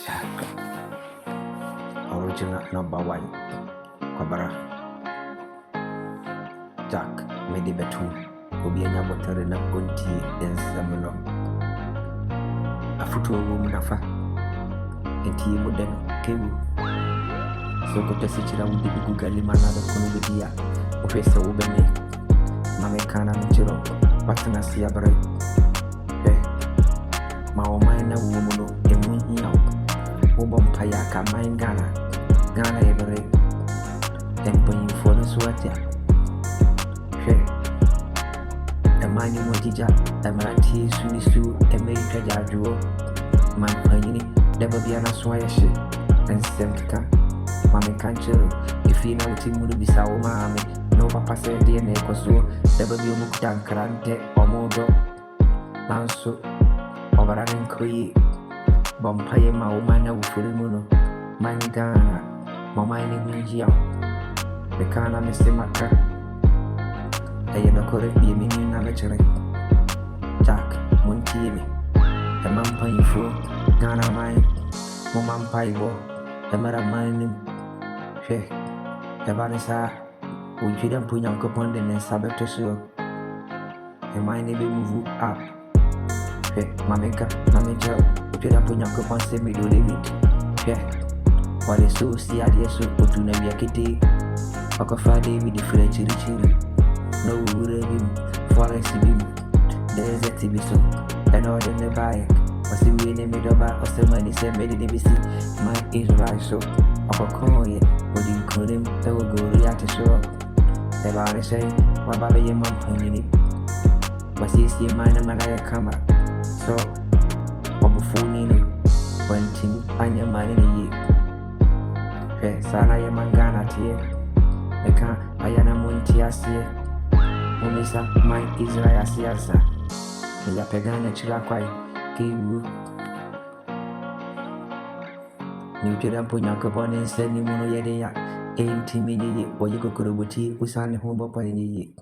Jack, original number one. Kwabara. Jack, made it better. Obi anya botare na konti ensam no. Afutu owo nafa. Enti mu den kewu. So ko tesi chira wo bi gugali manado kono bidia. O fesa wo bene. Mame kana no chiro. Patna sia bre. Ma o mai na wo mu no emu hia. Wo bom paya ka mai Ghana ebre. Tempo info no suatia. Mani motija, amanti sunisu, America jajuo. Man panyini, never be an aswayashi, and semka. Mame kanchero, if you know Timu bisa mame, no papa said DNA koso, never be muktan karante, or modo. Manso, overrunning koi, Bompaye Maumana Ufurimuno, Mangana, Mamani Mijia, Mekana Mestemaka. I no correct be meaning naturally. Jack, Montini, the man paying for Ghana mine, Moman Paibo, the mother mining. She, the Vanessa, we couldn't put your coupon and Sabbath to show. The mine be move up. She, Mamaka, Mamaja, we couldn't put your coupon semi do David. She, while the so see ideas so put to Naviakiti, Paka Friday with the French Richie. No would forest beam, desert to be so, and all in the bike. Was the way name it about or somebody said, made it be see. My is right so. Of a coin, would you call him? They will go react to show. The body say, what about your mom pony? But see, mine and my camera. So, or before Nino, when Tim find your money in a year. Sana Yamangana tear. I can't, I am a Montiasia. Umisa my Israel siasa ya pegana chila kwai kiwu ni utira punya kebone seni muno yede ya enti minyi oyiko kurubuti usane humbo pa nyi